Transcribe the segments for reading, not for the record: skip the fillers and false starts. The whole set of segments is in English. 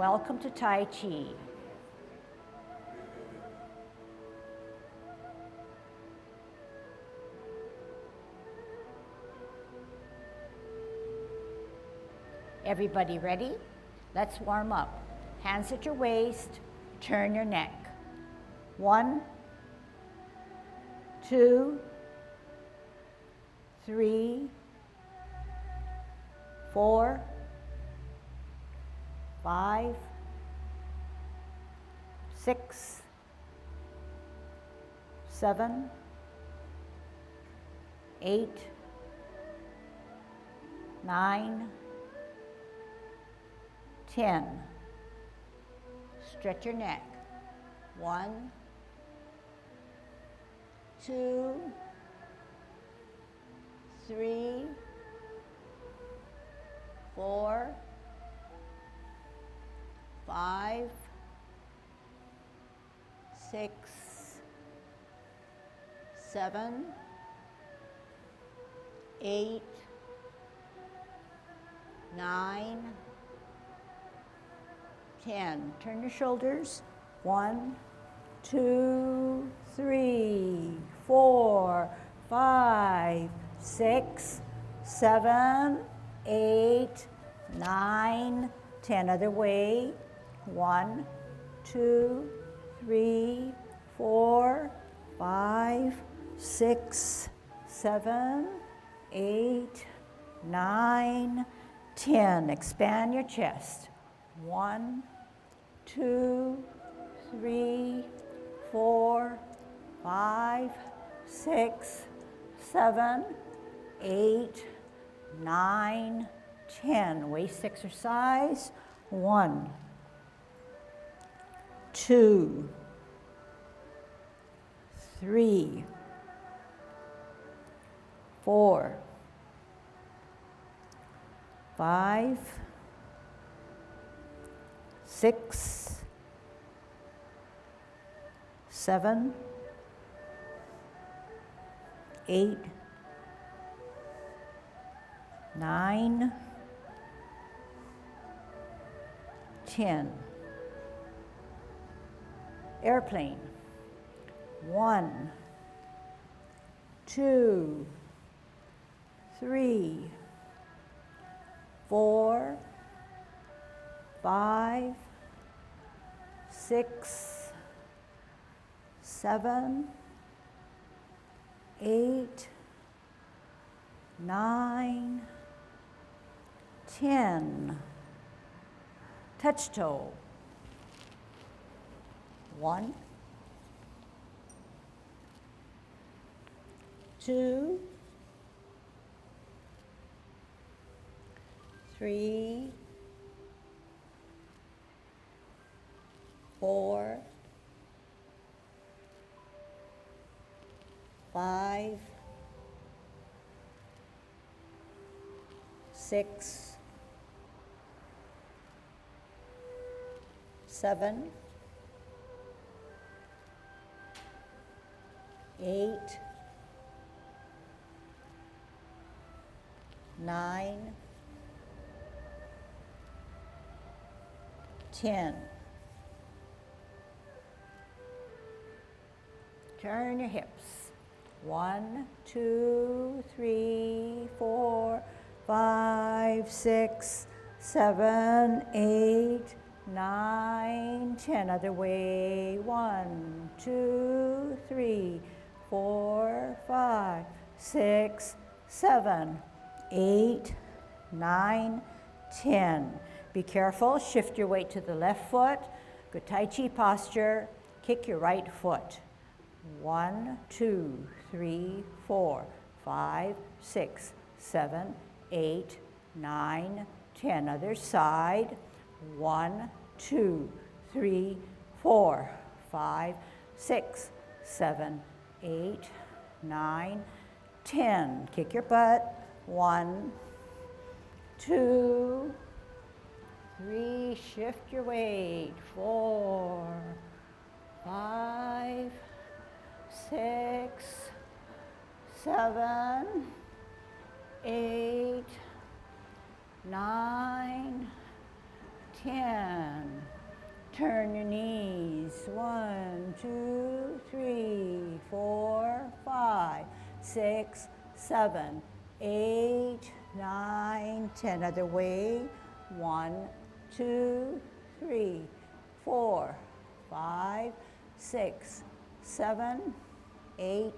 Welcome to Tai Chi. Everybody ready? Let's warm up. Hands at your waist, turn your neck. 1, 2, 3, 4, 5, 6, 7, 8, 9, 10. Stretch your neck. 1, 2, 3, 4, 5, 6, 7, 8, 9, 10. Turn your shoulders. 1, 2, 3, 4, 5, 6, 7, 8, 9, 10. Other way. 1, 2, 3, 4, 5, 6, 7, 8, 9, 10. Expand your chest. 1, 2, 3, 4, 5, 6, 7, 8, 9, 10. Waist exercise. 1, 2, 3, 4, 5, 6, 7, 8, 9, 10. Airplane. 1, 2, 3, 4, 5, 6, 7, 8, 9, 10. Touch toe. 1, 2, 3, 4, 5, 6, 7, 8, 9, 10. Turn your hips. 1, 2, 3, 4, 5, 6, 7, 8, 9, 10. Other way. 1, 2, 3, 4, 5, 6, 7, 8, 9, 10. Be careful. Shift your weight to the left foot. Good Tai Chi posture. Kick your right foot. 1, 2, 3, 4, 5, 6, 7, 8, 9, 10. Other side. 1, 2, 3, 4, 5, 6, 7, 8, 9, 10. Kick your butt. 1, 2, 3. Shift your weight. 4, 5, 6, 7, 8, 9, 10. Turn your knees. 1, 2, 3, 4, 5, 6, 7, 8, 9, 10. Other way. 1, 2, 3, 4, 5, 6, 7, 8,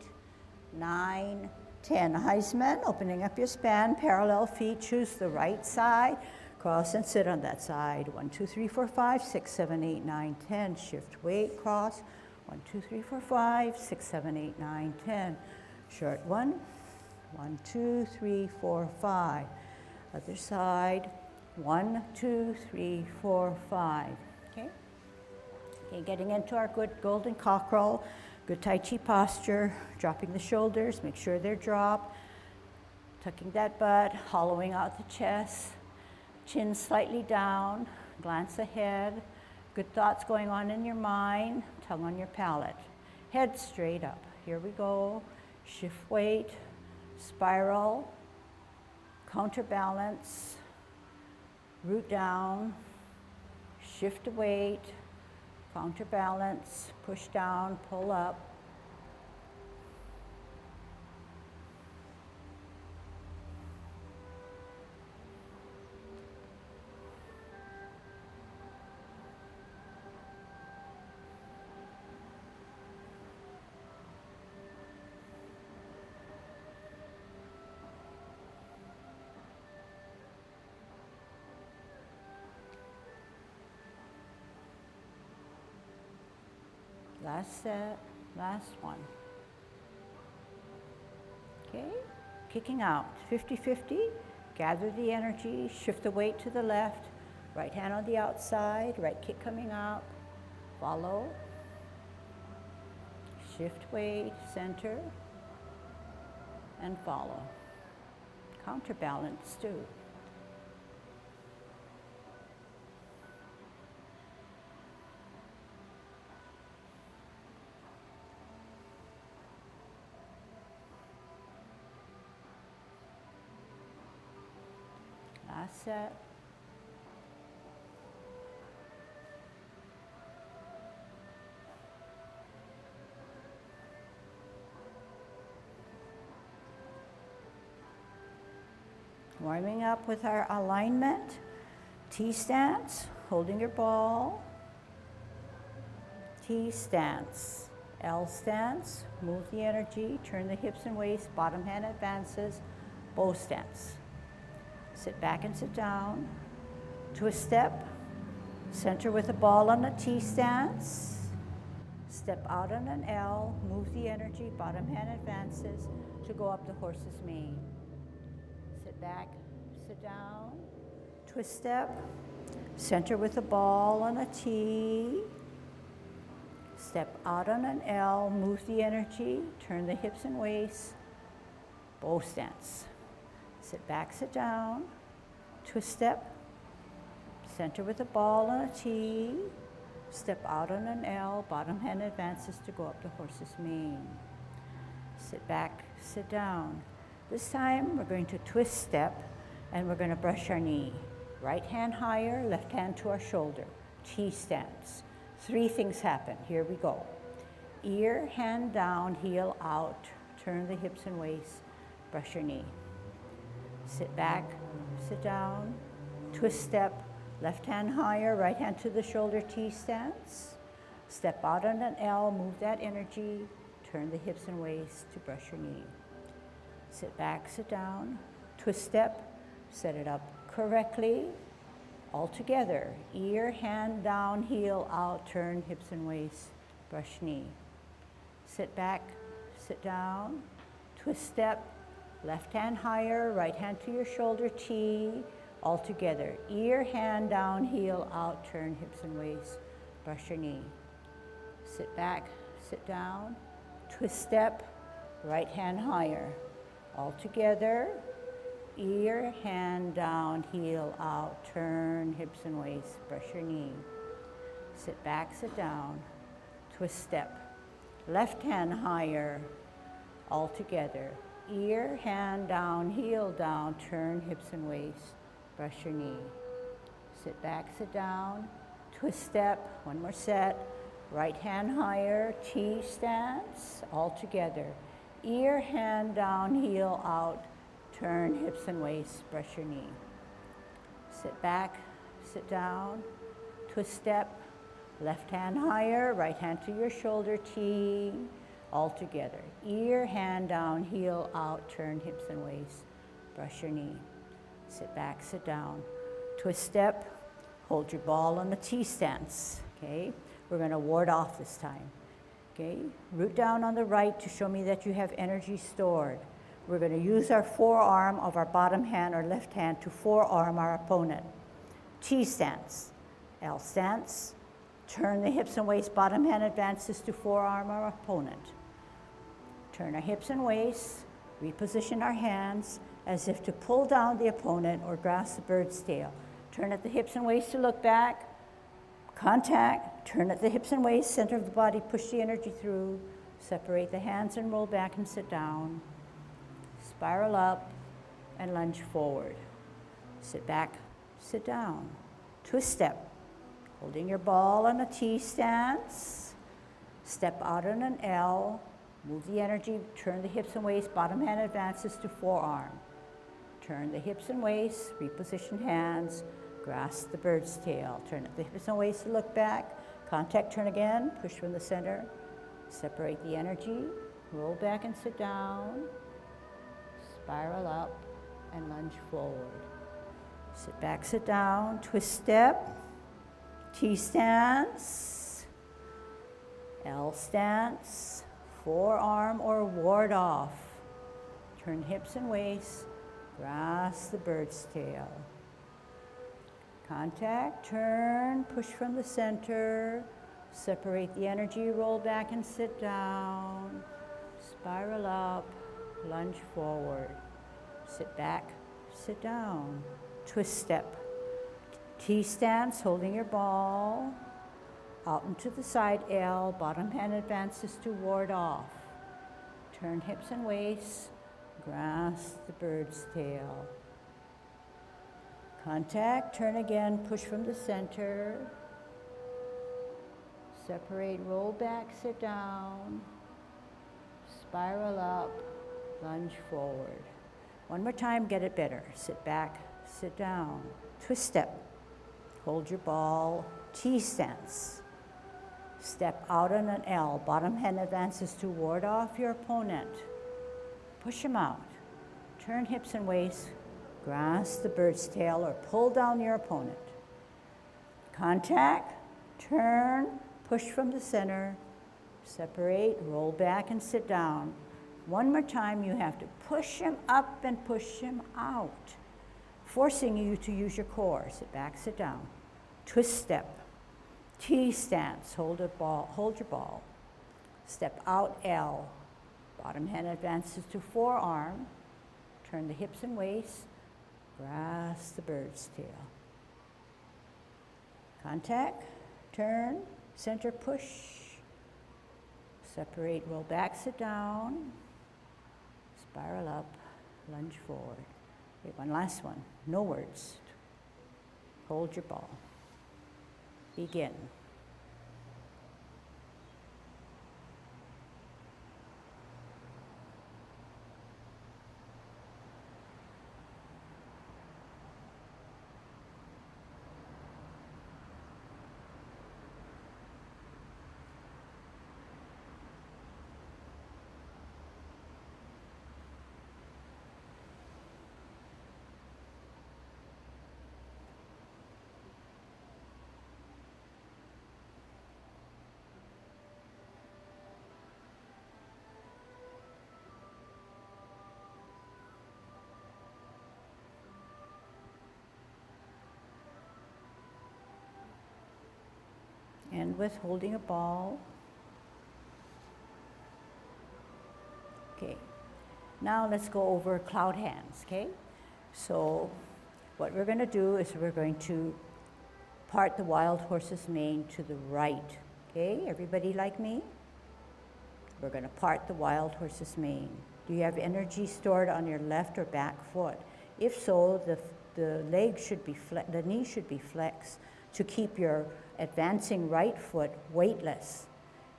9, 10. Heisman, opening up your span, parallel feet, choose the right side, cross and sit on that side. 1, 2, 3, 4, 5, 6, 7, 8, 9, 10. Shift weight, cross. 1, 2, 3, 4, 5, 6, 7, 8, 9, 10. Short one. 1, 2, 3, 4, 5. Other side. 1, 2, 3, 4, 5. Okay? Okay, getting into our good golden cockerel, good tai chi posture, dropping the shoulders, make sure they're dropped, tucking that butt, hollowing out the chest, chin slightly down, glance ahead, good thoughts going on in your mind, tongue on your palate. Head straight up. Here we go. Shift weight, spiral, counterbalance, root down, shift weight, counterbalance, push down, pull up. Last set, last one. Okay, kicking out, 50-50, gather the energy, shift the weight to the left, right hand on the outside, right kick coming out, follow, shift weight, center, and follow. Counterbalance too. Last set. Warming up with our alignment. T stance, holding your ball. T stance. L stance, move the energy, turn the hips and waist, bottom hand advances, bow stance. Sit back and sit down. Twist step, center with the ball on a T stance. Step out on an L, move the energy, bottom hand advances to go up the horse's mane. Sit back, sit down, twist step, center with the ball on a T. Step out on an L, move the energy, turn the hips and waist, bow stance. Sit back, sit down, twist step, center with the ball on a T, step out on an L, bottom hand advances to go up the horse's mane. Sit back, sit down. This time we're going to twist step and we're going to brush our knee. Right hand higher, left hand to our shoulder. T stance. 3 things happen. Here we go. Ear, hand down, heel out. Turn the hips and waist. Brush your knee. Sit back, sit down, twist step, left hand higher, right hand to the shoulder, T stance. Step out on an L, move that energy, turn the hips and waist to brush your knee. Sit back, sit down, twist step, set it up correctly, all together. Ear, hand down, heel out, turn hips and waist, brush knee. Sit back, sit down, twist step, left hand higher, right hand to your shoulder, T, all together. Ear, hand down, heel out, turn hips and waist, brush your knee. Sit back, sit down, twist step, right hand higher, all together. Ear, hand down, heel out, turn hips and waist, brush your knee. Sit back, sit down, twist step, left hand higher, all together. Ear, hand down, heel down, turn hips and waist, brush your knee. Sit back, sit down, twist step, one more set. Right hand higher, T stance, all together. Ear, hand down, heel out, turn hips and waist, brush your knee. Sit back, sit down, twist step, left hand higher, right hand to your shoulder, T, all together. Ear, hand down, heel out, turn hips and waist, brush your knee. Sit back, sit down, twist step, hold your ball on the T stance, okay? We're gonna ward off this time, okay? Root down on the right to show me that you have energy stored. We're gonna use our forearm of our bottom hand or left hand to forearm our opponent. T stance, L stance, turn the hips and waist, bottom hand advances to forearm our opponent. Turn our hips and waist, reposition our hands as if to pull down the opponent or grasp the bird's tail. Turn at the hips and waist to look back, contact, turn at the hips and waist, center of the body, push the energy through, separate the hands and roll back and sit down. Spiral up and lunge forward. Sit back, sit down. Twist step, holding your ball on a T stance. Step out on an L, move the energy, turn the hips and waist, bottom hand advances to forearm. Turn the hips and waist, reposition hands, grasp the bird's tail. Turn at the hips and waist to look back, contact, turn again, push from the center, separate the energy, roll back and sit down. Spiral up and lunge forward. Sit back, sit down, twist step, T stance, L stance, forearm or ward off. Turn hips and waist, grasp the bird's tail. Contact, turn, push from the center, separate the energy, roll back and sit down, spiral up, lunge forward, sit back, sit down, twist step, T stance, holding your ball, out and to the side, L, bottom hand advances to ward off, turn hips and waist, grasp the bird's tail. Contact, turn again, push from the center, separate, roll back, sit down, spiral up, lunge forward. One more time, get it better. Sit back, sit down, twist step, hold your ball, T stance. Step out on an L, bottom hand advances to ward off your opponent. Push him out, turn hips and waist, grasp the bird's tail or pull down your opponent. Contact, turn, push from the center, separate, roll back and sit down. One more time, you have to push him up and push him out, forcing you to use your core. Sit back, sit down. Twist step, T stance, hold your ball. Step out, L. Bottom hand advances to forearm. Turn the hips and waist. Grasp the bird's tail. Contact, turn, center push, separate, roll back, sit down, spiral up, lunge forward. Okay, one last one, no words. Hold your ball. Begin. And with holding a ball. Okay, now let's go over cloud hands, okay? So what we're gonna do is we're going to part the wild horse's mane to the right, okay? Everybody like me? We're gonna part the wild horse's mane. Do you have energy stored on your left or back foot? If so, the the legs should be the knees should be flexed to keep your advancing right foot weightless.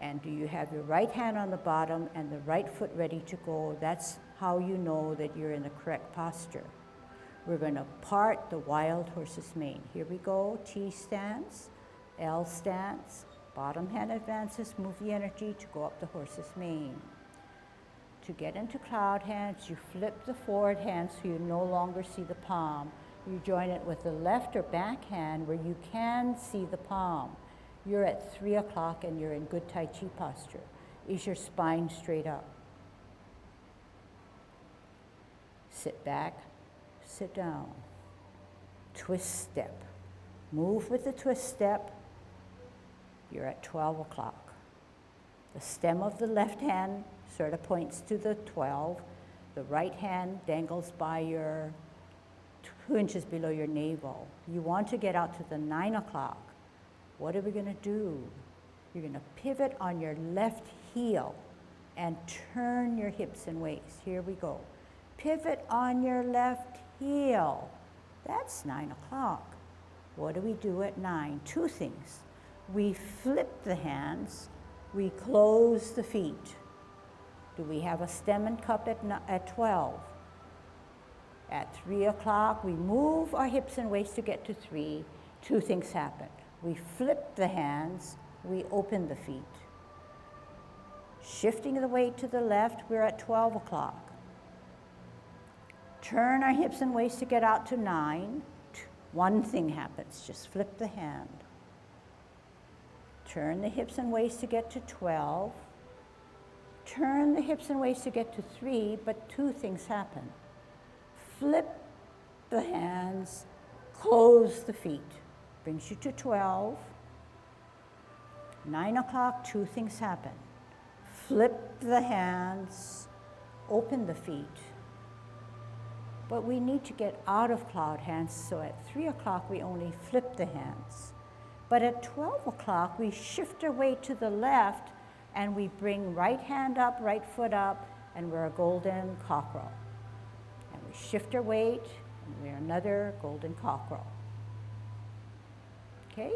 And do you have your right hand on the bottom and the right foot ready to go? That's how you know that you're in the correct posture. We're going to part the wild horse's mane. Here we go, T stance, L stance, bottom hand advances, move the energy to go up the horse's mane. To get into cloud hands, you flip the forward hand so you no longer see the palm. You join it with the left or back hand where you can see the palm. You're at 3 o'clock and you're in good Tai Chi posture. Is your spine straight up? Sit back, sit down. Twist step. Move with the twist step. You're at 12 o'clock. The stem of the left hand sort of points to the 12. The right hand dangles by your 2 inches below your navel. You want to get out to the 9 o'clock. What are we going to do? You're going to pivot on your left heel and turn your hips and waist. Here we go. Pivot on your left heel. That's 9 o'clock. What do we do at 9? 2 things. We flip the hands. We close the feet. Do we have a stem and cup at 12? At 3 o'clock, we move our hips and waist to get to 3. 2 things happen. We flip the hands, we open the feet. Shifting the weight to the left, we're at 12 o'clock. Turn our hips and waist to get out to 9. 1 thing happens, just flip the hand. Turn the hips and waist to get to 12. Turn the hips and waist to get to 3, but 2 things happen. Flip the hands, close the feet. Brings you to 12. 9 o'clock, 2 things happen. Flip the hands, open the feet. But we need to get out of cloud hands, so at 3 o'clock we only flip the hands. But at 12 o'clock we shift our weight to the left and we bring right hand up, right foot up, and we're a golden cockerel. And we shift our weight and we're another golden cockerel. Okay?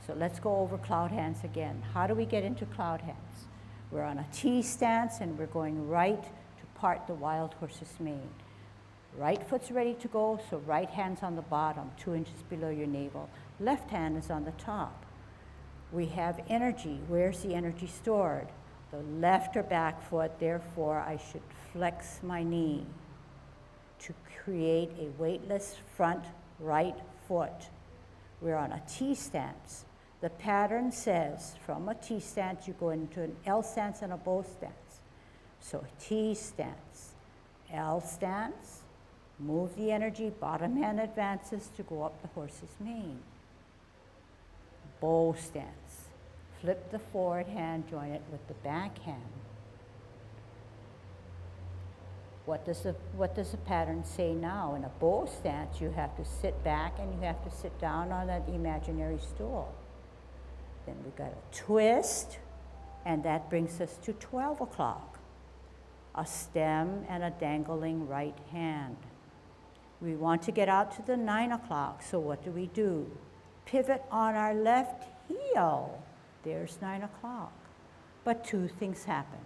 So let's go over cloud hands again. How do we get into cloud hands? We're on a T stance and we're going right to part the wild horse's mane. Right foot's ready to go, so right hand's on the bottom, 2 inches below your navel. Left hand is on the top. We have energy. Where's the energy stored? The left or back foot, therefore I should flex my knee to create a weightless front right foot. We're on a T stance. The pattern says from a T stance you go into an L stance and a bow stance. So T stance, L stance, move the energy, bottom hand advances to go up the horse's mane. Bow stance, flip the forward hand, join it with the back hand. What does the pattern say now? In a bow stance, you have to sit back and you have to sit down on that imaginary stool. Then we got a twist, and that brings us to 12 o'clock. A stem and a dangling right hand. We want to get out to the 9 o'clock, so what do? Pivot on our left heel. There's 9 o'clock. But 2 things happen.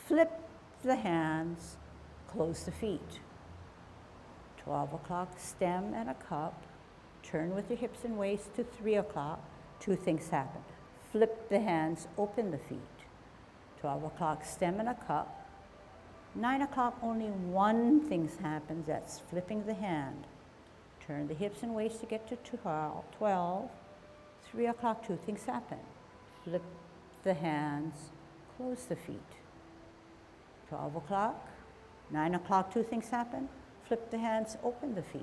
Flip the hands, close the feet. 12 o'clock, stem and a cup. Turn with your hips and waist to 3 o'clock. 2 things happen. Flip the hands, open the feet. 12 o'clock, stem and a cup. 9 o'clock, only 1 thing happens, that's flipping the hand. Turn the hips and waist to get to 12. 3 o'clock, 2 things happen. Flip the hands, close the feet. 12 o'clock, 9 o'clock, 2 things happen. Flip the hands, open the feet.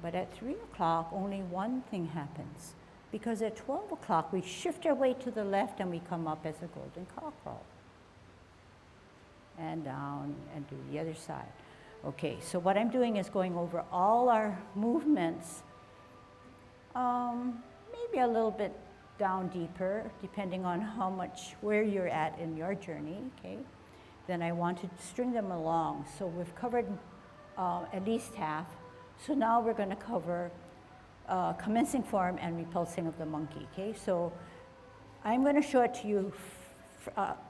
But at 3 o'clock, only 1 thing happens. Because at 12 o'clock, we shift our weight to the left and we come up as a golden cockerel. And down and do the other side. Okay, so what I'm doing is going over all our movements, maybe a little bit down deeper, depending on where you're at in your journey, okay? Then I want to string them along. So we've covered at least half. So now we're going to cover commencing form and repulsing of the monkey, okay? So I'm going to show it to you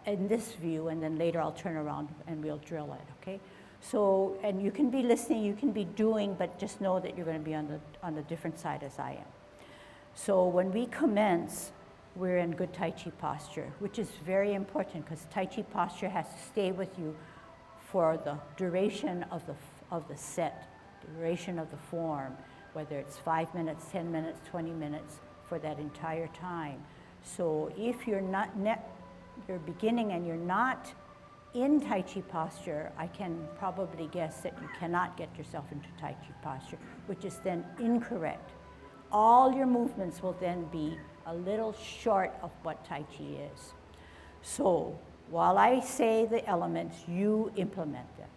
in this view, and then later I'll turn around and we'll drill it, okay? So, and you can be listening, you can be doing, but just know that you're going to be on the different side as I am. So when we commence, we're in good Tai Chi posture, which is very important because Tai Chi posture has to stay with you for the duration of the set, duration of the form, whether it's 5 minutes, 10 minutes, 20 minutes, for that entire time. So if you're you're beginning and you're not in Tai Chi posture, I can probably guess that you cannot get yourself into Tai Chi posture, which is then incorrect. All your movements will then be a little short of what Tai Chi is. So while I say the elements, you implement them.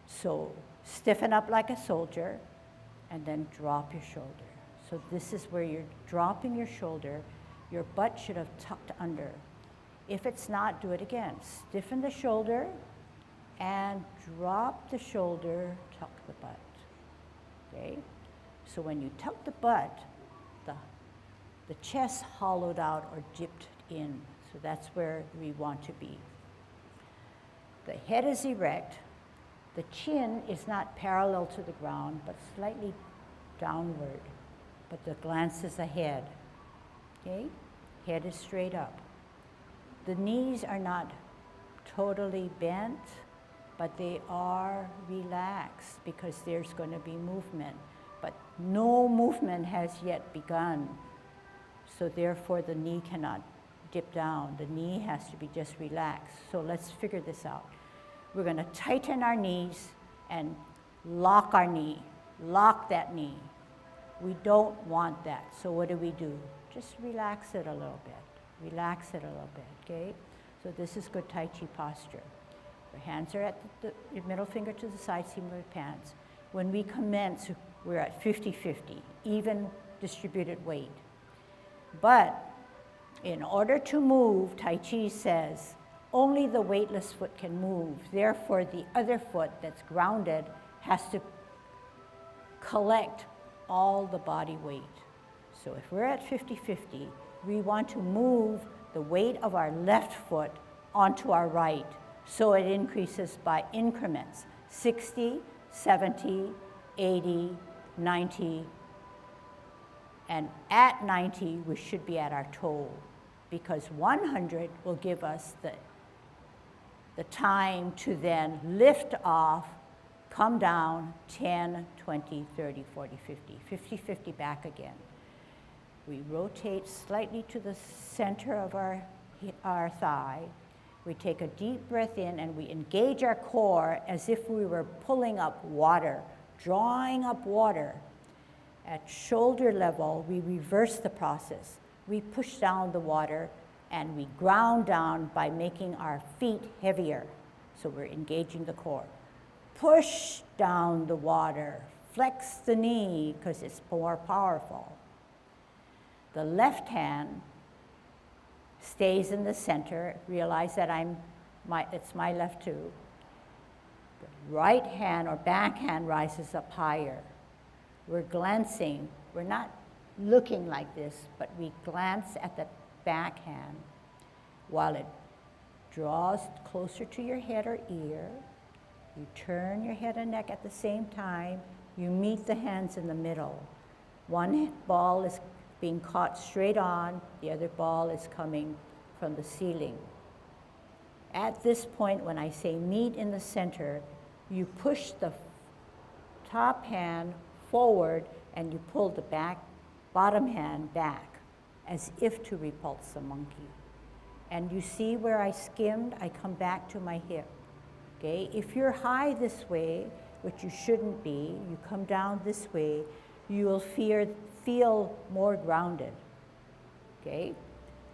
So stiffen up like a soldier, and then drop your shoulder. So this is where you're dropping your shoulder. Your butt should have tucked under. If it's not, do it again. Stiffen the shoulder and drop the shoulder, tuck the butt, okay? So when you tuck the butt, the chest hollowed out or dipped in. So that's where we want to be. The head is erect. The chin is not parallel to the ground, but slightly downward. But the glance is ahead, okay? Head is straight up. The knees are not totally bent, but they are relaxed because there's going to be movement. But no movement has yet begun. So therefore the knee cannot dip down. The knee has to be just relaxed. So let's figure this out. We're going to tighten our knees and lock our knee. Lock that knee. We don't want that. So what do? Just relax it a little bit. Relax it a little bit, okay? So this is good Tai Chi posture. Your hands are at your middle finger to the side seam of your pants. When we commence, we're at 50-50, even distributed weight. But in order to move, Tai Chi says, only the weightless foot can move. Therefore, the other foot that's grounded has to collect all the body weight. So if we're at 50-50, we want to move the weight of our left foot onto our right. So it increases by increments, 60, 70, 80, 90, and at 90, we should be at our toe, because 100 will give us the time to then lift off, come down, 10, 20, 30, 40, 50, 50-50 back again. We rotate slightly to the center of our thigh. We take a deep breath in and we engage our core as if we were pulling up water, drawing up water. At shoulder level, we reverse the process. We push down the water and we ground down by making our feet heavier. So we're engaging the core. Push down the water. Flex the knee because it's more powerful. The left hand stays in the center. Realize that it's my left too. The right hand or backhand rises up higher. We're glancing. We're not looking like this, but we glance at the backhand while it draws closer to your head or ear. You turn your head and neck at the same time. You meet the hands in the middle. One ball is being caught straight on, the other ball is coming from the ceiling. At this point, when I say meet in the center, you push the top hand forward and you pull the bottom hand back as if to repulse the monkey. And you see where I skimmed, I come back to my hip. Okay, if you're high this way, which you shouldn't be, you come down this way, you will feel more grounded. Okay,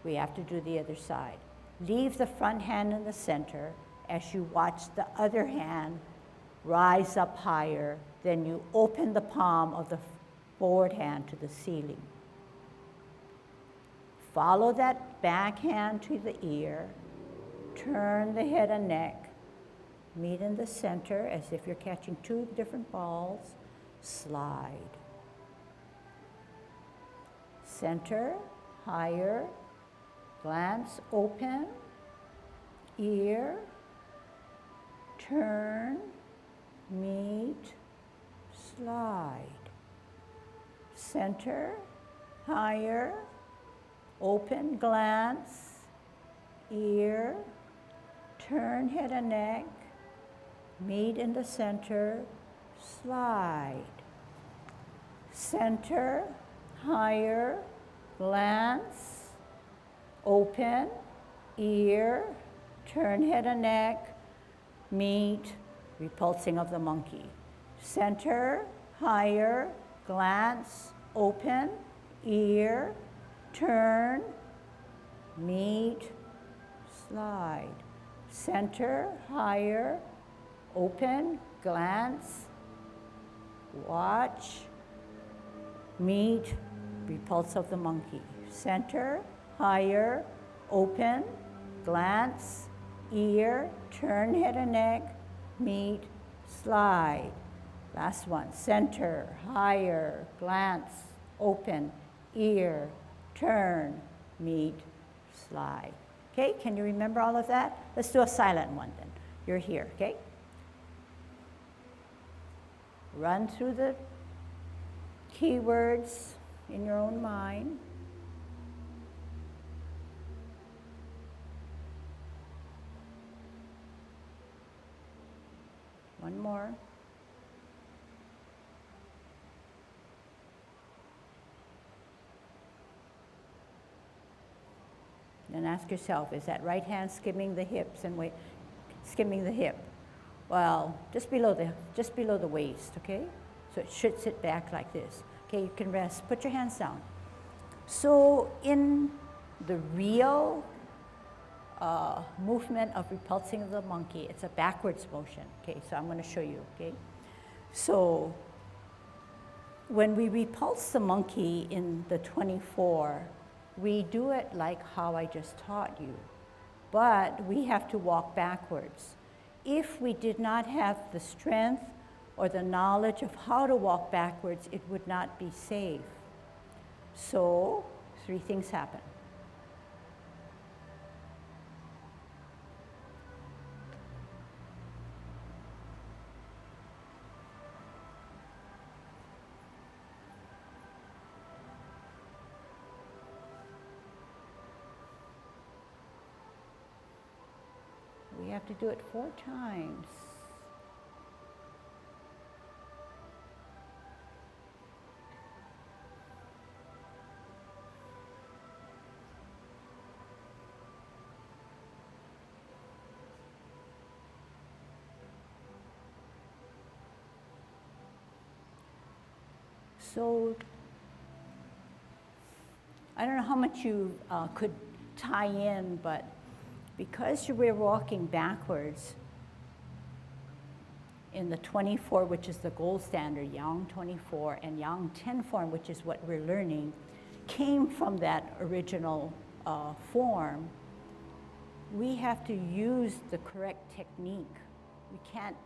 we have to do the other side. Leave the front hand in the center as you watch the other hand rise up higher, then you open the palm of the forward hand to the ceiling. Follow that back hand to the ear, turn the head and neck, meet in the center as if you're catching two different balls, slide. Center, higher, glance, open, ear, turn, meet, slide. Center, higher, open, glance, ear, turn head and neck, meet in the center, slide. Center, higher, glance, open, ear, turn head and neck, meet, repulsing of the monkey. Center, higher, glance, open, ear, turn, meet, slide. Center, higher, open, glance, watch, meet, repulse of the monkey. Center, higher, open, glance, ear, turn head and neck, meet, slide. Last one, center, higher, glance, open, ear, turn, meet, slide. Okay, can you remember all of that? Let's do a silent one then. You're here, okay? Run through the keywords in your own mind. One more. Then ask yourself, is that right hand skimming the hips and skimming the hip? Well, just below the waist, okay? So it should sit back like this. Okay, you can rest. Put your hands down. So in the real movement of repulsing of the monkey, it's a backwards motion. Okay, so I'm going to show you. Okay, so when we repulse the monkey in the 24, we do it like how I just taught you, but we have to walk backwards. If we did not have the strength or the knowledge of how to walk backwards, it would not be safe. So 3 things happen. We have to do it 4 times. So I don't know how much you could tie in, but because we're walking backwards in the 24, which is the gold standard, Yang 24, and Yang 10 form, which is what we're learning, came from that original form, we have to use the correct technique. We can't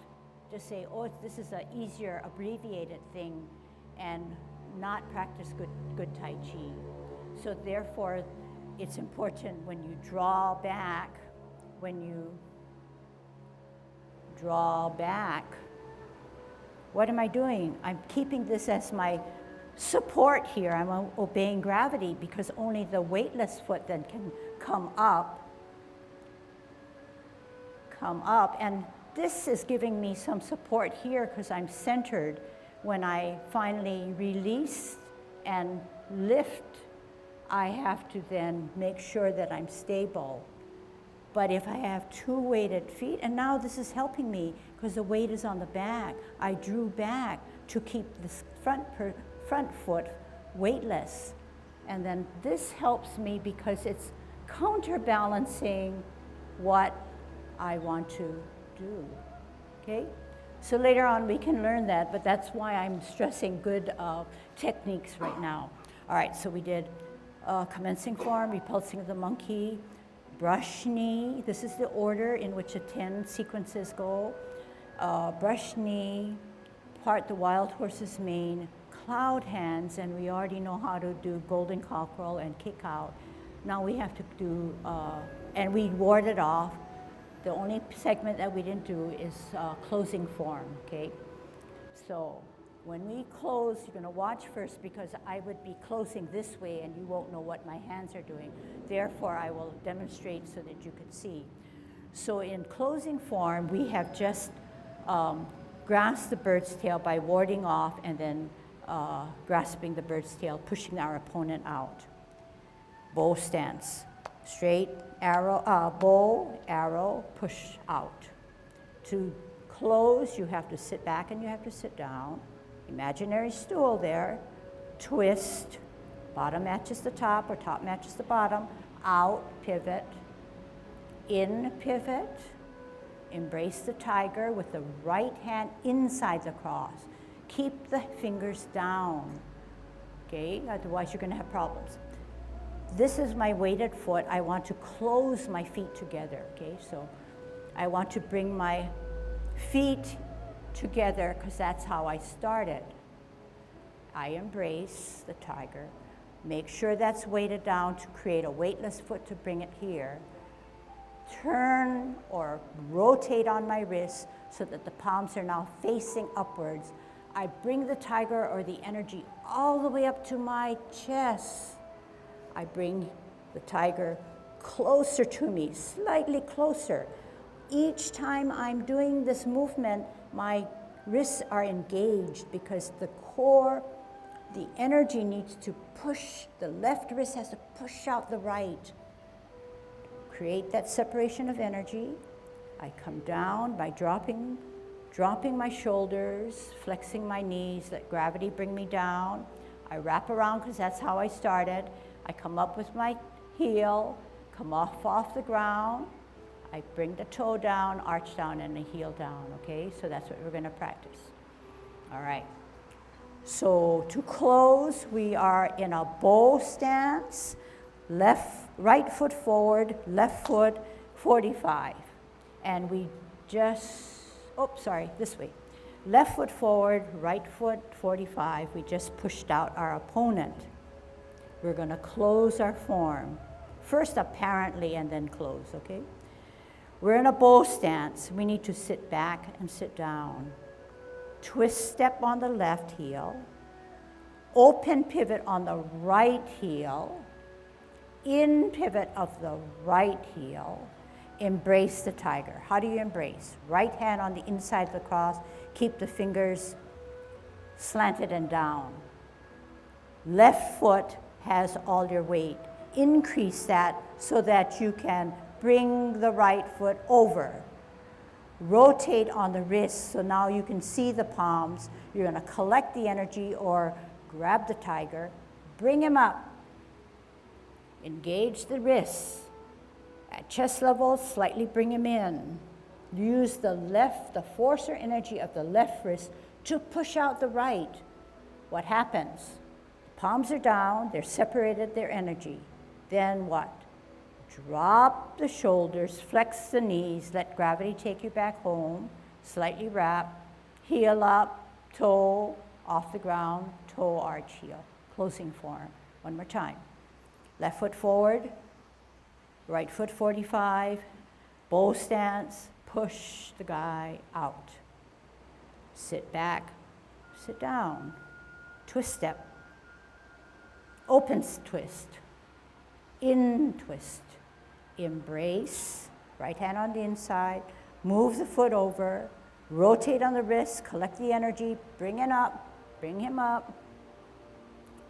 just say, oh, this is an easier abbreviated thing and not practice good Tai Chi. So therefore, it's important when you draw back, what am I doing? I'm keeping this as my support here. I'm obeying gravity because only the weightless foot then can come up. And this is giving me some support here because I'm centered. When I finally release and lift, I have to then make sure that I'm stable. But if I have 2 weighted feet, and now this is helping me because the weight is on the back, I drew back to keep this front foot weightless. And then this helps me because it's counterbalancing what I want to do, okay? So later on we can learn that, but that's why I'm stressing good techniques right now. All right, so we did commencing form, repulsing of the monkey, brush knee. This is the order in which the 10 sequences go. Brush knee, part the wild horse's mane, cloud hands, and we already know how to do golden cockerel and kick out. Now we have to do, and we warded off. The only segment that we didn't do is closing form, okay? So when we close, you're gonna watch first because I would be closing this way and you won't know what my hands are doing. Therefore, I will demonstrate so that you could see. So in closing form, we have just grasped the bird's tail by warding off and then grasping the bird's tail, pushing our opponent out. Bow stance, straight, arrow, bow, arrow, push out. To close, you have to sit back and you have to sit down. Imaginary stool there, twist, bottom matches the top or top matches the bottom, out, pivot, in, pivot, embrace the tiger with the right hand inside the cross. Keep the fingers down, okay? Otherwise you're gonna have problems. This is my weighted foot. I want to close my feet together, okay? So I want to bring my feet together because that's how I started. I embrace the tiger. Make sure that's weighted down to create a weightless foot to bring it here. Turn or rotate on my wrist so that the palms are now facing upwards. I bring the tiger or the energy all the way up to my chest. I bring the tiger closer to me, slightly closer. Each time I'm doing this movement, my wrists are engaged because the core, the energy needs to push, the left wrist has to push out the right. Create that separation of energy. I come down by dropping my shoulders, flexing my knees, let gravity bring me down. I wrap around because that's how I started. I come up with my heel, come off the ground. I bring the toe down, arch down, and the heel down, okay? So that's what we're gonna practice. All right. So to close, we are in a bow stance, right foot forward, left foot 45. And we just, this way. Left foot forward, right foot 45. We just pushed out our opponent. We're gonna close our form. First apparently and then close, okay? We're in a bow stance. We need to sit back and sit down. Twist step on the left heel. Open pivot on the right heel. In pivot of the right heel. Embrace the tiger. How do you embrace? Right hand on the inside of the cross. Keep the fingers slanted and down. Left foot has all your weight. Increase that so that you can bring the right foot over. Rotate on the wrist so now you can see the palms. You're gonna collect the energy or grab the tiger, bring him up. Engage the wrists. At chest level, slightly bring him in. Use the force or energy of the left wrist to push out the right. What happens? Palms are down, they're separated, their energy. Then what? Drop the shoulders, flex the knees, let gravity take you back home. Slightly wrap, heel up, toe off the ground, toe arch heel. Closing form. One more time. Left foot forward, right foot 45, bow stance, push the guy out. Sit back, sit down, twist step. Open twist, in twist, embrace, right hand on the inside, move the foot over, rotate on the wrist, collect the energy, bring it up, bring him up,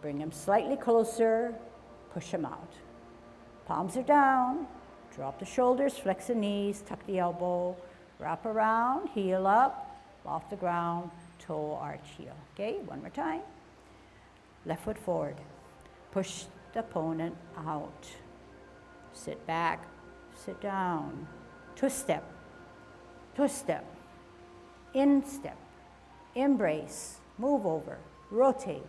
bring him slightly closer, push him out. Palms are down, drop the shoulders, flex the knees, tuck the elbow, wrap around, heel up, off the ground, toe arch heel. Okay, one more time. Left foot forward. Push the opponent out. Sit back, sit down. Twist step, in step, embrace, move over, rotate.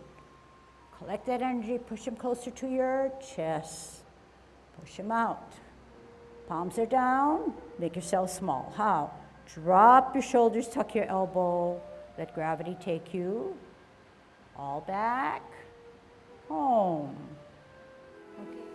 Collect that energy, push him closer to your chest. Push him out. Palms are down, make yourself small. How? Drop your shoulders, tuck your elbow, let gravity take you all back, home. Okay.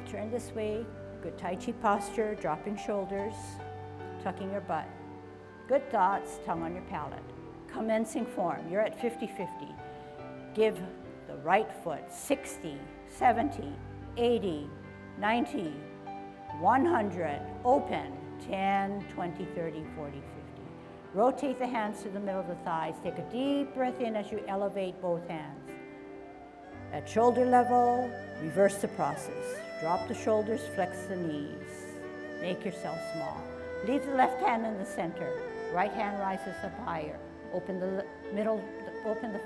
Turn this way, good Tai Chi posture, dropping shoulders, tucking your butt. Good thoughts, tongue on your palate. Commencing form, you're at 50-50. Give the right foot 60, 70, 80, 90, 100, open, 10, 20, 30, 40, 50. Rotate the hands to the middle of the thighs. Take a deep breath in as you elevate both hands. At shoulder level, reverse the process. Drop the shoulders, flex the knees. Make yourself small. Leave the left hand in the center. Right hand rises up higher. Open the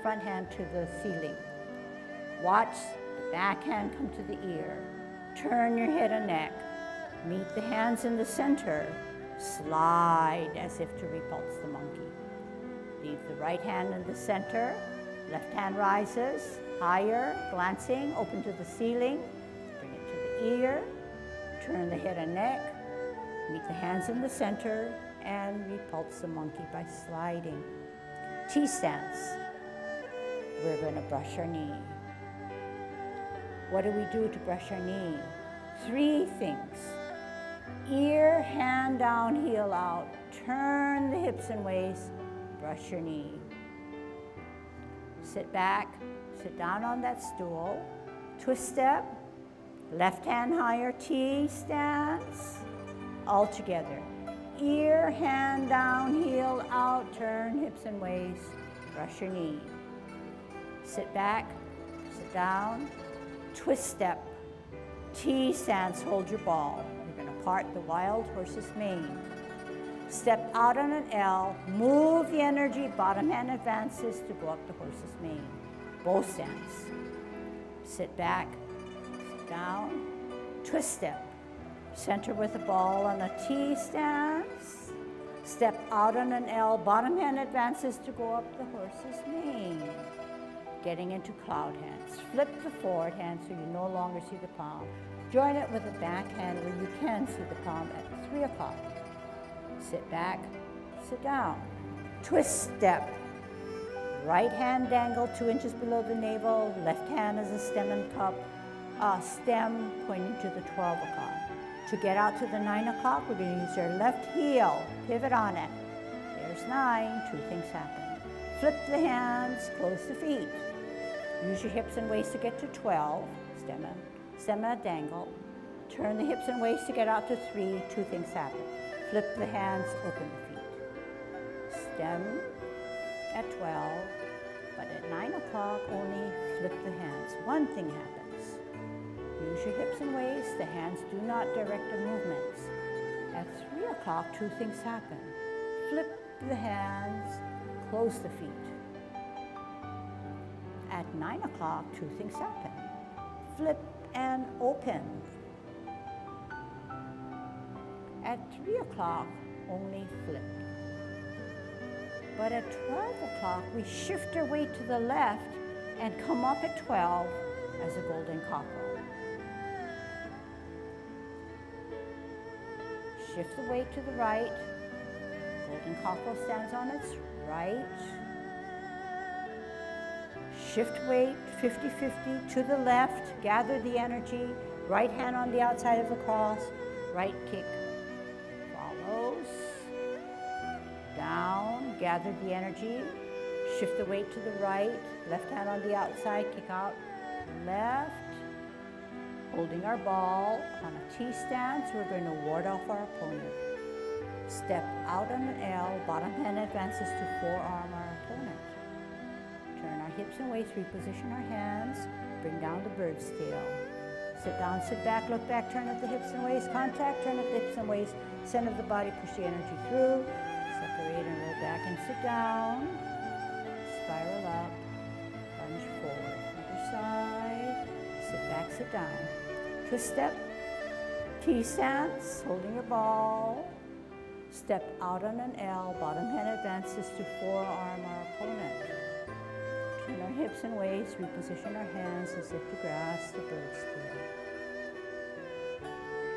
front hand to the ceiling. Watch the back hand come to the ear. Turn your head and neck. Meet the hands in the center. Slide as if to repulse the monkey. Leave the right hand in the center. Left hand rises higher, glancing, open to the ceiling. Bring it to the ear. Turn the head and neck. Meet the hands in the center and repulse the monkey by sliding. T-stance. We're going to brush our knee. What do we do to brush our knee? 3 things. Ear, hand down, heel out. Turn the hips and waist. Brush your knee. Sit back, sit down on that stool. Twist step. Left hand higher, T-stance. All together. Ear, hand down, heel out, turn hips and waist, brush your knee. Sit back, sit down, twist step, T-stance, hold your ball. You're going to part the wild horse's mane. Step out on an L, move the energy, bottom hand advances to go up the horse's mane. Bow stance. Sit back, sit down, twist step. Center with the ball on a T-stance. Step out on an L, bottom hand advances to go up the horse's mane. Getting into cloud hands. Flip the forward hand so you no longer see the palm. Join it with a back hand where you can see the palm at 3 o'clock. Sit back, sit down. Twist step. Right hand dangle 2 inches below the navel. Left hand is a stem and cup. Stem pointing to the 12 o'clock. To get out to the 9 o'clock, we're going to use your left heel. Pivot on it. There's 9. 2 things happen. Flip the hands, close the feet. Use your hips and waist to get to 12. Stem and dangle. Turn the hips and waist to get out to 3. 2 things happen. Flip the hands, open the feet. Stem at 12, but at 9 o'clock only flip the hands. 1 thing happens. Use your hips and waist. The hands do not direct the movements. At 3 o'clock, 2 things happen. Flip the hands, close the feet. At 9 o'clock, 2 things happen. Flip and open. At 3 o'clock, only flip. But at 12 o'clock, we shift our weight to the left and come up at 12 as a golden cockerel. Shift the weight to the right. Golden cockerel stands on its right. Shift weight 50-50 to the left. Gather the energy. Right hand on the outside of the cross. Right kick follows. Down. Gather the energy. Shift the weight to the right. Left hand on the outside. Kick out. Left. Holding our ball on a T-stance, we're going to ward off our opponent. Step out on an L, bottom hand advances to forearm our opponent. Turn our hips and waist, reposition our hands, bring down the bird's tail. Sit down, sit back, look back, turn at the hips and waist, contact, turn at the hips and waist, center of the body, push the energy through, separate and roll back and sit down, spiral up, lunge forward, other side, sit back, sit down. Twist step, T-stance, holding your ball. Step out on an L, bottom hand advances to forearm our opponent. Turn our hips and waist, reposition our hands as if to grasp the bird's tail.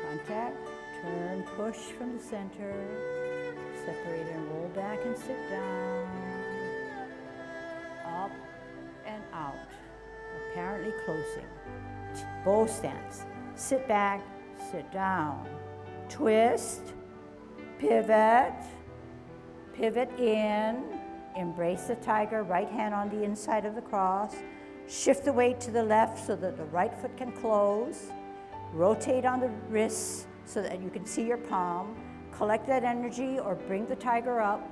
Contact, turn, push from the center. Separate and roll back and sit down. Up and out, apparently closing. Bow stance. sit back, sit down. Twist, pivot, pivot in, embrace the tiger, right hand on the inside of the cross. Shift the weight to the left so that the right foot can close. Rotate on the wrists so that you can see your palm. Collect that energy or bring the tiger up.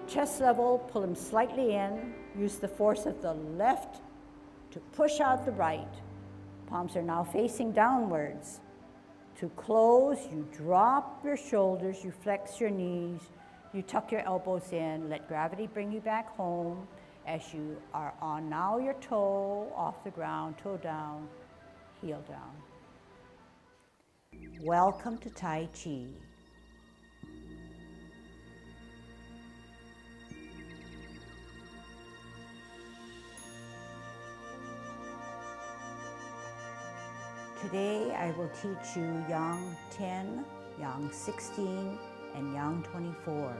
Chest level, pull him slightly in. Use the force of the left to push out the right. Palms are now facing downwards. To close, you drop your shoulders, you flex your knees, you tuck your elbows in, let gravity bring you back home as you are on now your toe off the ground, toe down, heel down. Welcome to Tai Chi. Today I will teach you Yang 10, Yang 16, and Yang 24.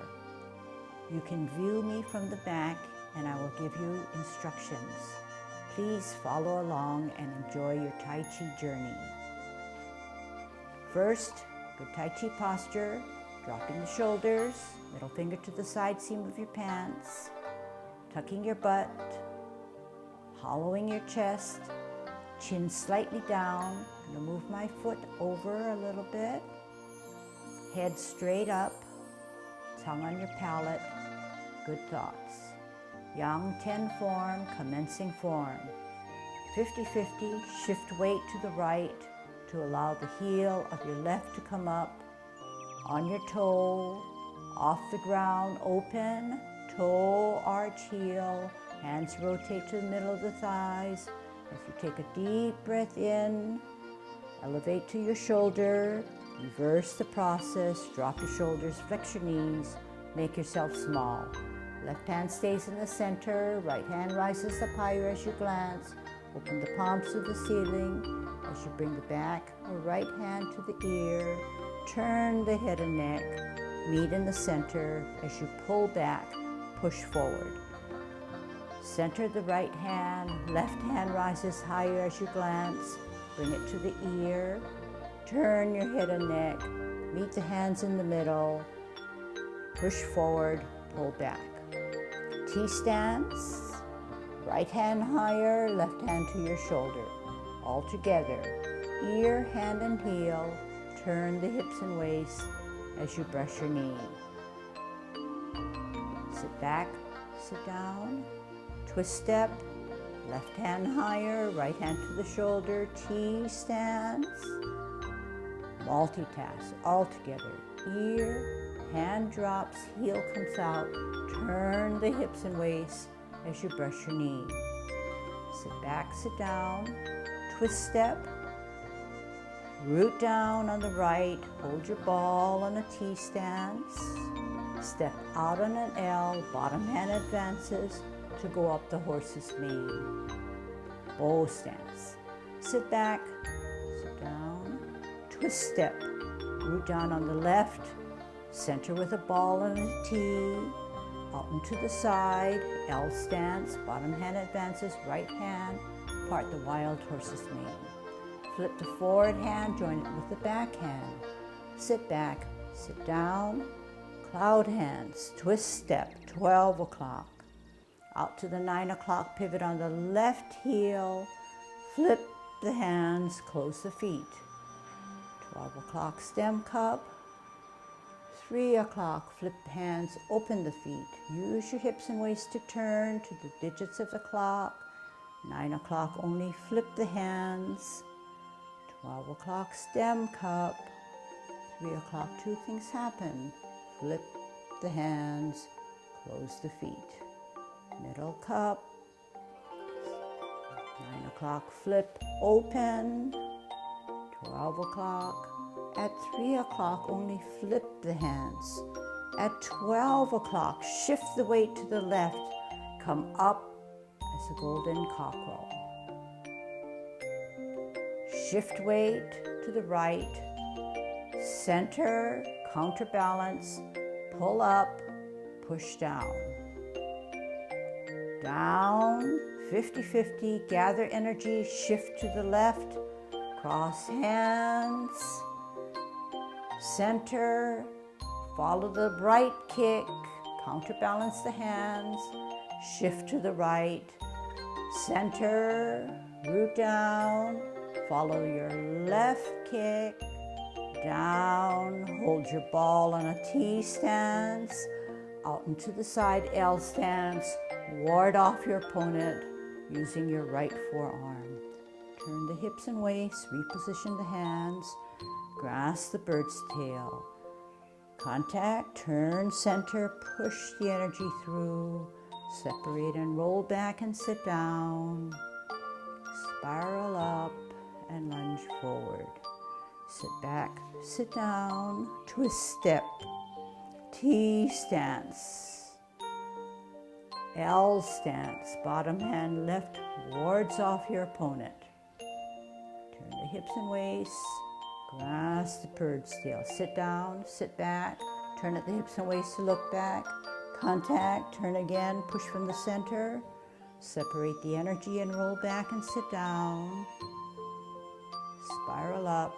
You can view me from the back and I will give you instructions. Please follow along and enjoy your Tai Chi journey. First, good Tai Chi posture, dropping the shoulders, middle finger to the side seam of your pants, tucking your butt, hollowing your chest, chin slightly down. I'm going to move my foot over a little bit. Head straight up, tongue on your palate. Good thoughts. Yang 10 form, commencing form. 50-50, shift weight to the right to allow the heel of your left to come up. On your toe, off the ground, open, toe, arch, heel. Hands rotate to the middle of the thighs. As you take a deep breath in, elevate to your shoulder, reverse the process, drop your shoulders, flex your knees, make yourself small. Left hand stays in the center, right hand rises up higher as you glance. Open the palms to the ceiling as you bring the back or right hand to the ear. Turn the head and neck, meet in the center as you pull back, push forward. Center the right hand, left hand rises higher as you glance. Bring it to the ear. Turn your head and neck, meet the hands in the middle. Push forward, pull back. T-stance, right hand higher, left hand to your shoulder. All together, ear, hand, and heel. Turn the hips and waist as you brush your knee. Sit back, sit down. Twist step, left hand higher, right hand to the shoulder, T-stance. Multitask, all together. Ear, hand drops, heel comes out. Turn the hips and waist as you brush your knee. Sit back, sit down. Twist step. Root down on the right. Hold your ball on a T-stance. Step out on an L. Bottom hand advances to go up the horse's mane. Bow stance. Sit back, sit down. Twist step. Root down on the left. Center with a ball and a T. Out and to the side. L stance. Bottom hand advances. Right hand. Part the wild horse's mane. Flip the forward hand. Join it with the back hand. Sit back. Sit down. Cloud hands. Twist step. 12 o'clock. Out to the 9 o'clock pivot on the left heel. Flip the hands. Close the feet. 12 o'clock stem cup. 3 o'clock, flip the hands, open the feet. Use your hips and waist to turn to the digits of the clock. 9 o'clock, only flip the hands. 12 o'clock, stem cup. 3 o'clock, two things happen. Flip the hands, close the feet. Middle cup. 9 o'clock, flip, open. 12 o'clock. At 3 o'clock, only flip the hands. At 12 o'clock, shift the weight to the left. Come up as a golden cockerel. Shift weight to the right. Center, counterbalance, pull up, push down. Down, 50-50, gather energy, shift to the left. Cross hands, center, follow the right kick, counterbalance the hands, shift to the right, center, root down, follow your left kick, down, hold your ball on a T stance, out and to the side L stance, ward off your opponent using your right forearm. Turn the hips and waist, reposition the hands, grasp the bird's tail. Contact, turn, center, push the energy through, separate and roll back and sit down, spiral up and lunge forward. Sit back, sit down, twist step, T stance, L stance, bottom hand left wards off your opponent. Turn the hips and waist, grasp the bird's tail. Sit down, sit back, turn at the hips and waist to look back. Contact, turn again, push from the center. Separate the energy and roll back and sit down. Spiral up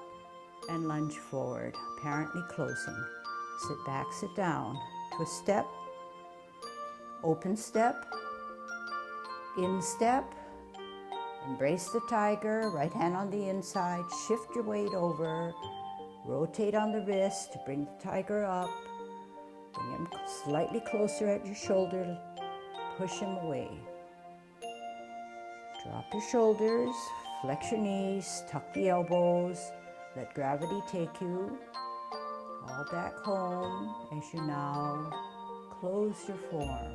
and lunge forward, apparently closing. Sit back, sit down. Twist step, open step, in step. Embrace the tiger, right hand on the inside, shift your weight over, rotate on the wrist to bring the tiger up, bring him slightly closer at your shoulder, push him away. Drop your shoulders, flex your knees, tuck the elbows, let gravity take you all back home as you now close your form.